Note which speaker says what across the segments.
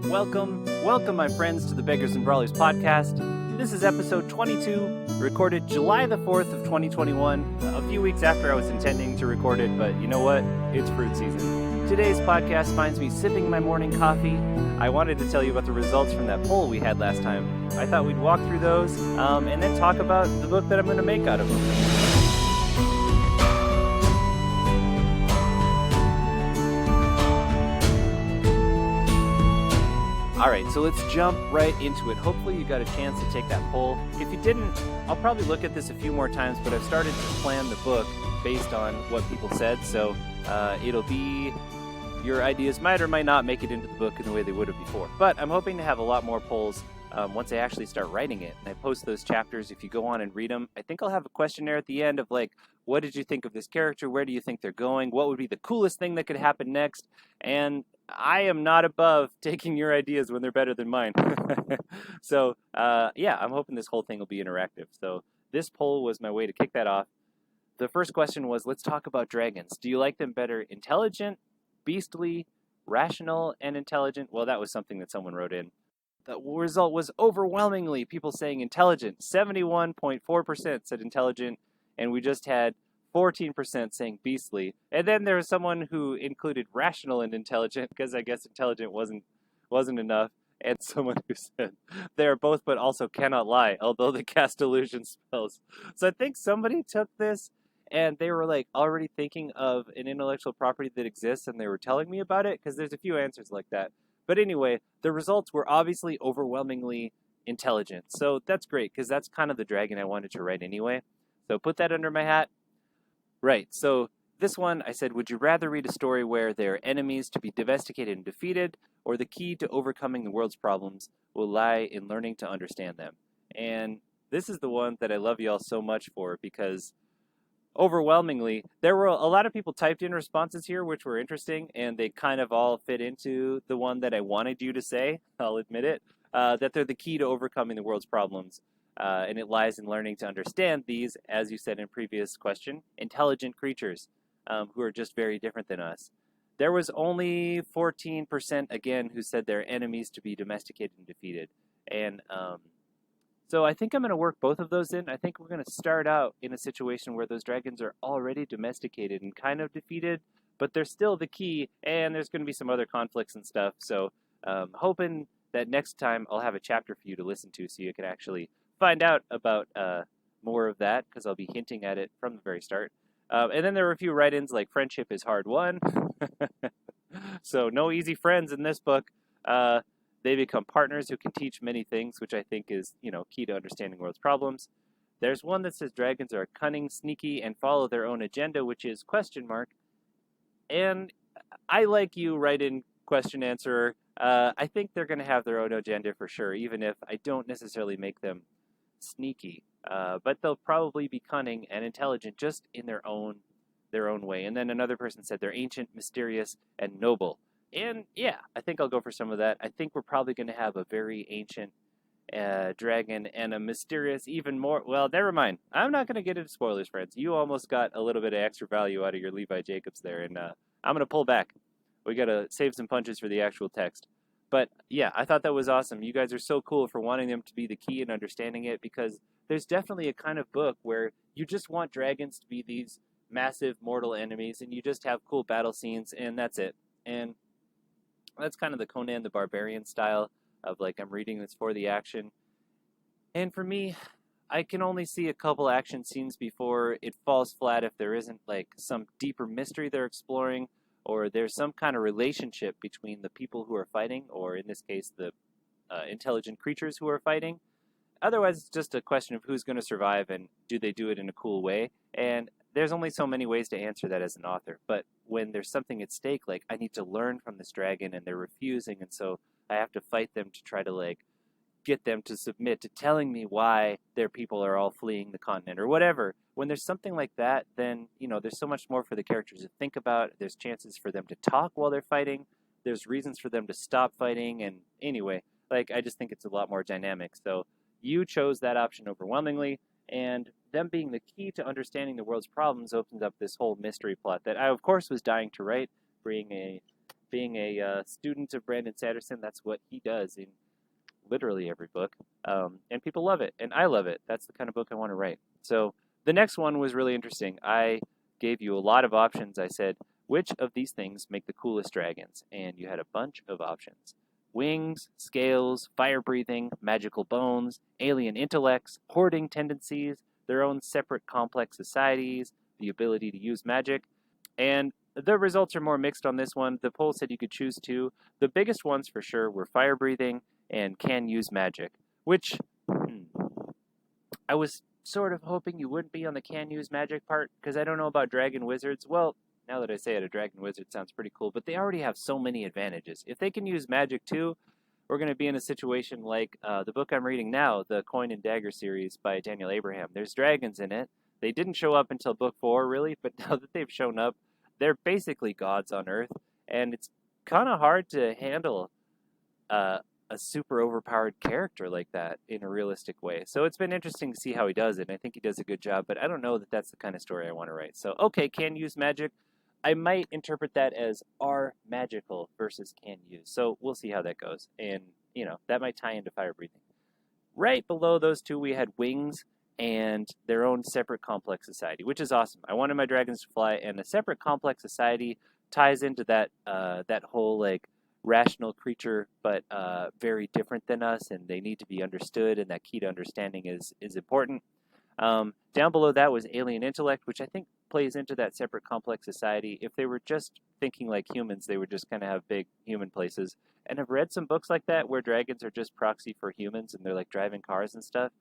Speaker 1: Welcome, my friends, to the Beggars and Brawlers podcast. This is episode 22, recorded July the 4th of 2021, a few weeks after I was intending to record it, but you know what? It's fruit season. Today's podcast finds me sipping my morning coffee. I wanted to tell you about the results from that poll we had last time. I thought we'd walk through those, and then talk about the book that I'm going to make out of them. Alright, so let's jump right into it. Hopefully you got a chance to take that poll. If you didn't, I'll probably look at this a few more times, but I've started to plan the book based on what people said, so it'll be... Your ideas might or might not make it into the book in the way they would have before. But I'm hoping to have a lot more polls once I actually start writing it. And I post those chapters. If you go on and read them, I think I'll have a questionnaire at the end of like, what did you think of this character? Where do you think they're going? What would be the coolest thing that could happen next? And I am not above taking your ideas when they're better than mine. So, yeah, I'm hoping this whole thing will be interactive. So this poll was my way to kick that off. The first question was, let's talk about dragons. Do you like them better intelligent, beastly, rational, and intelligent? Well, that was something that someone wrote in. The result was overwhelmingly people saying intelligent. 71.4% said intelligent, and we just had 14% saying beastly. And then there was someone who included rational and intelligent, because I guess intelligent wasn't enough. And someone who said they are both but also cannot lie, although they cast illusion spells. So I think somebody took this and they were like already thinking of an intellectual property that exists and they were telling me about it, because there's a few answers like that. But anyway, the results were obviously overwhelmingly intelligent. So that's great, because that's kind of the dragon I wanted to write anyway. So put that under my hat. Right, so this one, I said, would you rather read a story where there are enemies to be domesticated and defeated, or the key to overcoming the world's problems will lie in learning to understand them? And this is the one that I love y'all so much for, because overwhelmingly, there were a lot of people typed in responses here which were interesting, and they kind of all fit into the one that I wanted you to say, I'll admit it, that they're the key to overcoming the world's problems. And it lies in learning to understand these, as you said in previous question, intelligent creatures who are just very different than us. There was only 14% again who said they're enemies to be domesticated and defeated. And so I think I'm going to work both of those in. I think we're going to start out in a situation where those dragons are already domesticated and kind of defeated, but they're still the key, and there's going to be some other conflicts and stuff. So hoping that next time I'll have a chapter for you to listen to so you can actually find out about more of that, because I'll be hinting at it from the very start. And then there were a few write-ins like friendship is hard won. So no easy friends in this book. They become partners who can teach many things, which I think is, key to understanding world's problems. There's one that says dragons are cunning, sneaky, and follow their own agenda, which is question mark. And I like you, write-in question answerer. I think they're going to have their own agenda for sure, even if I don't necessarily make them sneaky, but they'll probably be cunning and intelligent just in their own way. And then another person said they're ancient, mysterious, and noble. And yeah, I think I'll go for some of that. I think we're probably going to have a very ancient dragon and a mysterious, even more. Well, never mind. I'm not going to get into spoilers, friends. You almost got a little bit of extra value out of your Levi Jacobs there, and I'm going to pull back. We got to save some punches for the actual text. But yeah, I thought that was awesome. You guys are so cool for wanting them to be the key in understanding it, because there's definitely a kind of book where you just want dragons to be these massive mortal enemies, and you just have cool battle scenes, and that's it. And that's kind of the Conan the Barbarian style of like, I'm reading this for the action. And for me, I can only see a couple action scenes before it falls flat if there isn't like some deeper mystery they're exploring, or there's some kind of relationship between the people who are fighting, or in this case, the intelligent creatures who are fighting. Otherwise, it's just a question of who's going to survive and do they do it in a cool way. And there's only so many ways to answer that as an author. But when there's something at stake, like I need to learn from this dragon and they're refusing, and so I have to fight them to try to like get them to submit to telling me why their people are all fleeing the continent or whatever. When there's something like that, then, there's so much more for the characters to think about. There's chances for them to talk while they're fighting. There's reasons for them to stop fighting. And anyway, I just think it's a lot more dynamic. So you chose that option overwhelmingly, and them being the key to understanding the world's problems opens up this whole mystery plot that I, of course, was dying to write, bringing a being a student of Brandon Sanderson, that's what he does in literally every book. And people love it, and I love it. That's the kind of book I want to write. So the next one was really interesting. I gave you a lot of options. I said, which of these things make the coolest dragons? And you had a bunch of options. Wings, scales, fire-breathing, magical bones, alien intellects, hoarding tendencies, their own separate complex societies, the ability to use magic. And the results are more mixed on this one. The poll said you could choose two. The biggest ones for sure were fire-breathing and can use magic, which I was sort of hoping you wouldn't be on the can use magic part, because I don't know about dragon wizards. Well, now that I say it, a dragon wizard sounds pretty cool, but they already have so many advantages. If they can use magic too, we're going to be in a situation like the book I'm reading now, the Coin and Dagger series by Daniel Abraham. There's dragons in it. They didn't show up until book 4, really, but now that they've shown up, they're basically gods on Earth, and it's kind of hard to handle a super overpowered character like that in a realistic way. So it's been interesting to see how he does it, and I think he does a good job, but I don't know that that's the kind of story I want to write. So, okay, can use magic. I might interpret that as are magical versus can use. So we'll see how that goes. And, you know, that might tie into fire breathing. Right below those two, we had wings and their own separate complex society, which is awesome. I wanted my dragons to fly, and a separate complex society ties into that that whole like rational creature, but very different than us, and they need to be understood, and that key to understanding is important. Down below that was alien intellect, which I think plays into that separate complex society. If they were just thinking like humans, they would just kind of have big human places. And I've read some books like that where dragons are just proxy for humans, and they're like driving cars and stuff.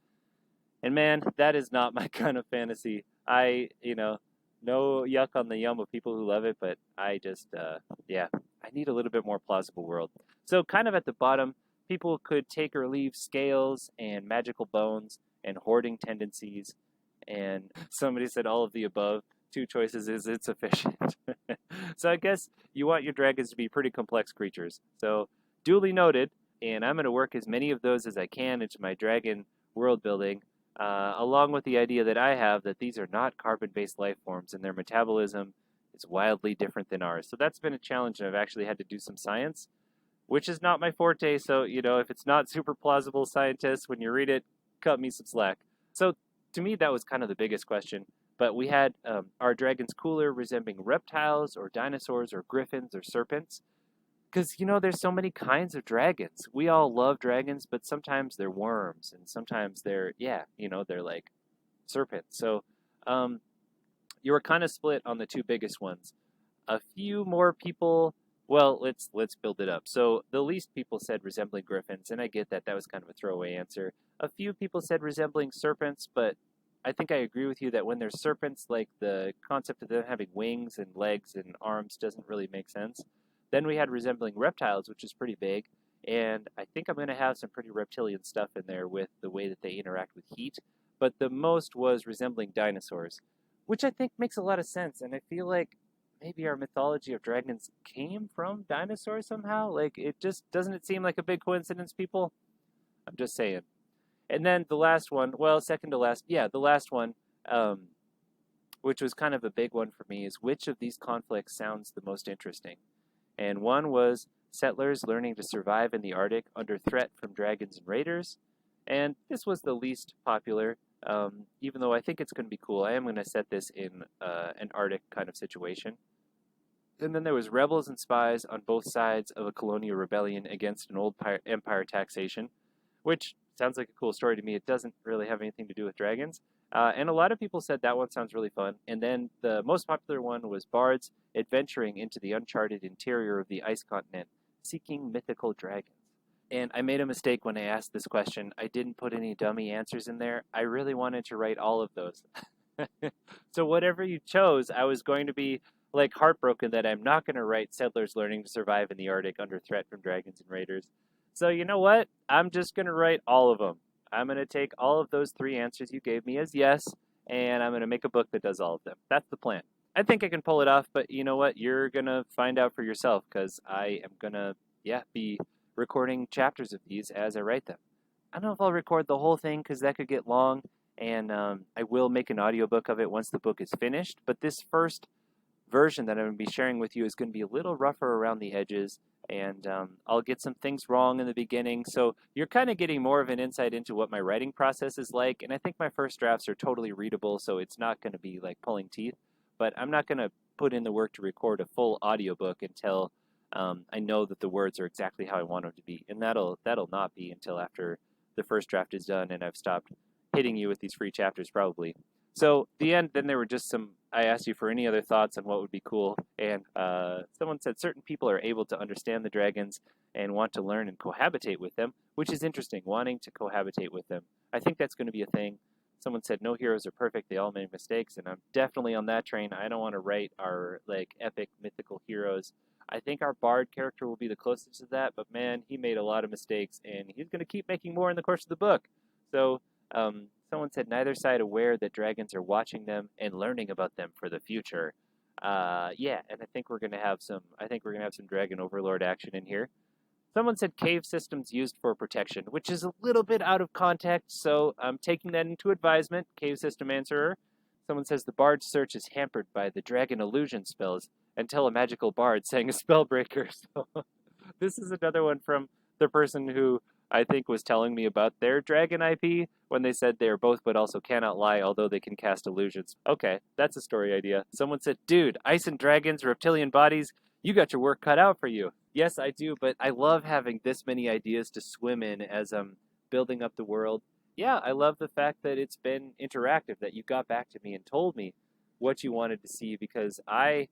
Speaker 1: And man, that is not my kind of fantasy. No yuck on the yum of people who love it, but I just, I need a little bit more plausible world. So kind of at the bottom, people could take or leave scales and magical bones and hoarding tendencies. And somebody said all of the above. 2 choices is insufficient. So I guess you want your dragons to be pretty complex creatures. So duly noted, and I'm going to work as many of those as I can into my dragon world building. Along with the idea that I have that these are not carbon-based life forms and their metabolism is wildly different than ours. So that's been a challenge, and I've actually had to do some science, which is not my forte. So, if it's not super plausible, scientists, when you read it, cut me some slack. So to me, that was kind of the biggest question. But we had, are dragons cooler, resembling reptiles or dinosaurs or griffins or serpents? Because, there's so many kinds of dragons. We all love dragons, but sometimes they're worms, and sometimes they're like serpents. So you were kind of split on the 2 biggest ones. A few more people, well, let's build it up. So the least people said resembling griffins, and I get that. That was kind of a throwaway answer. A few people said resembling serpents, but I think I agree with you that when there's serpents, like the concept of them having wings and legs and arms doesn't really make sense. Then we had resembling reptiles, which is pretty big, and I think I'm going to have some pretty reptilian stuff in there with the way that they interact with heat. But the most was resembling dinosaurs, which I think makes a lot of sense, and I feel like maybe our mythology of dragons came from dinosaurs somehow. Like, doesn't it seem like a big coincidence, people? I'm just saying. And then the last one, well, second to last, the last one, which was kind of a big one for me, is which of these conflicts sounds the most interesting? And one was settlers learning to survive in the Arctic under threat from dragons and raiders. And this was the least popular, even though I think it's going to be cool. I am going to set this in an Arctic kind of situation. And then there was rebels and spies on both sides of a colonial rebellion against an old empire taxation, which sounds like a cool story to me. It doesn't really have anything to do with dragons. And a lot of people said that one sounds really fun. And then the most popular one was bards adventuring into the uncharted interior of the ice continent, seeking mythical dragons. And I made a mistake when I asked this question. I didn't put any dummy answers in there. I really wanted to write all of those. So whatever you chose, I was going to be like heartbroken that I'm not going to write settlers learning to survive in the Arctic under threat from dragons and raiders. So you know what? I'm just going to write all of them. I'm going to take all of those 3 answers you gave me as yes, and I'm going to make a book that does all of them. That's the plan. I think I can pull it off, but you know what? You're going to find out for yourself, because I am going to, be recording chapters of these as I write them. I don't know if I'll record the whole thing, because that could get long, and I will make an audiobook of it once the book is finished, but this first version that I'm going to be sharing with you is going to be a little rougher around the edges, and I'll get some things wrong in the beginning. So you're kind of getting more of an insight into what my writing process is like, and I think my first drafts are totally readable, so it's not going to be like pulling teeth. But I'm not going to put in the work to record a full audiobook until I know that the words are exactly how I want them to be, and that'll not be until after the first draft is done and I've stopped hitting you with these free chapters probably. So the end, then there were just I asked you for any other thoughts on what would be cool, and someone said certain people are able to understand the dragons and want to learn and cohabitate with them, which is interesting, wanting to cohabitate with them. I think that's going to be a thing. Someone said no heroes are perfect, they all make mistakes, and I'm definitely on that train. I don't want to write our like epic mythical heroes. I think our Bard character will be the closest to that, but man, he made a lot of mistakes, and he's going to keep making more in the course of the book. So someone said neither side aware that dragons are watching them and learning about them for the future. Yeah, and I think we're going to have some Dragon Overlord action in here. Someone said cave systems used for protection, which is a little bit out of context, so I'm taking that into advisement, cave system answerer. Someone says the bard's search is hampered by the dragon illusion spells until a magical bard sang a spellbreaker. So this is another one from the person who I think was telling me about their dragon IP when they said they are both but also cannot lie, although they can cast illusions. Okay, that's a story idea. Someone said, dude, ice and dragons, reptilian bodies, you got your work cut out for you. Yes, I do, but I love having this many ideas to swim in as I'm building up the world. Yeah, I love the fact that it's been interactive, that you got back to me and told me what you wanted to see, because I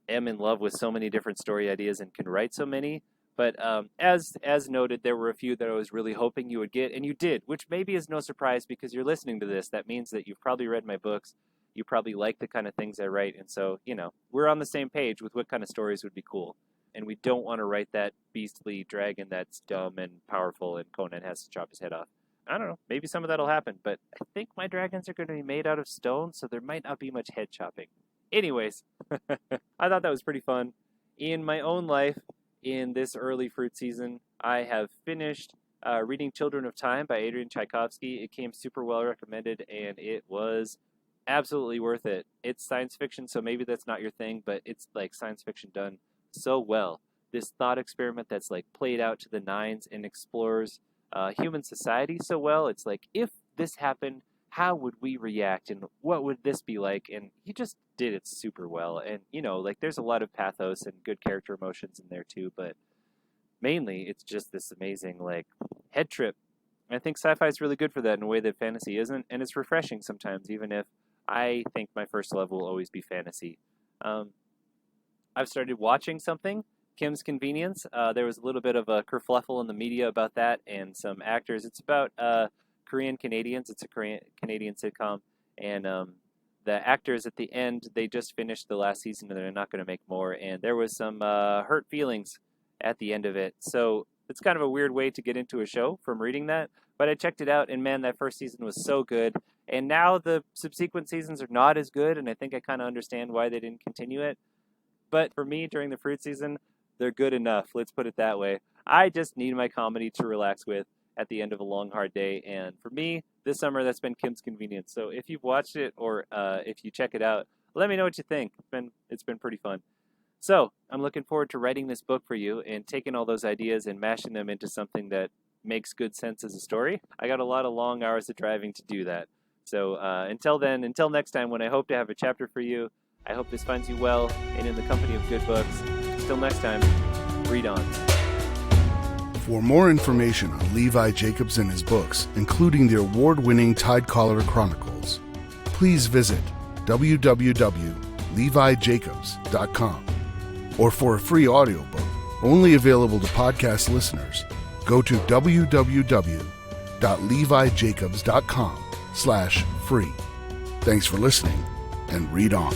Speaker 1: am in love with so many different story ideas and can write so many. But as noted, there were a few that I was really hoping you would get, and you did, which maybe is no surprise because you're listening to this. That means that you've probably read my books. You probably like the kind of things I write, and so, we're on the same page with what kind of stories would be cool. And we don't want to write that beastly dragon that's dumb and powerful and Conan has to chop his head off. I don't know, maybe some of that'll happen, but I think my dragons are going to be made out of stone, so there might not be much head chopping. Anyways, I thought that was pretty fun. In my own life, in this early fruit season, I have finished reading Children of Time by Adrian Tchaikovsky. It came super well recommended, and it was absolutely worth it. It's science fiction, so maybe that's not your thing, but it's like science fiction done so well. This thought experiment that's like played out to the nines and explores human society so well. It's like, if this happened, how would we react, and what would this be like? And he just did it super well. And there's a lot of pathos and good character emotions in there too, but mainly it's just this amazing head trip. I think sci-fi is really good for that in a way that fantasy isn't, and it's refreshing sometimes, even if I think my first love will always be fantasy. I've started watching something, Kim's Convenience. There was a little bit of a kerfluffle in the media about that, and some actors. It's about Korean Canadians. It's a Canadian sitcom, and the actors at the end, they just finished the last season and they're not going to make more, and there was some hurt feelings at the end of it. So it's kind of a weird way to get into a show from reading that, but I checked it out, and man, that first season was so good, and now the subsequent seasons are not as good, and I think I kind of understand why they didn't continue it. But for me, during the fruit season, they're good enough, let's put it that way. I just need my comedy to relax with at the end of a long, hard day, and for me, this summer, that's been Kim's Convenience. So if you've watched it, or if you check it out, let me know what you think. It's been pretty fun. So I'm looking forward to writing this book for you and taking all those ideas and mashing them into something that makes good sense as a story. I got a lot of long hours of driving to do that. So until next time, when I hope to have a chapter for you, I hope this finds you well and in the company of good books. Until next time, read on.
Speaker 2: For more information on Levi Jacobs and his books, including the award-winning Tidecaller Chronicles, please visit www.levijacobs.com. Or for a free audiobook, only available to podcast listeners, go to www.levijacobs.com/free. Thanks for listening, and read on.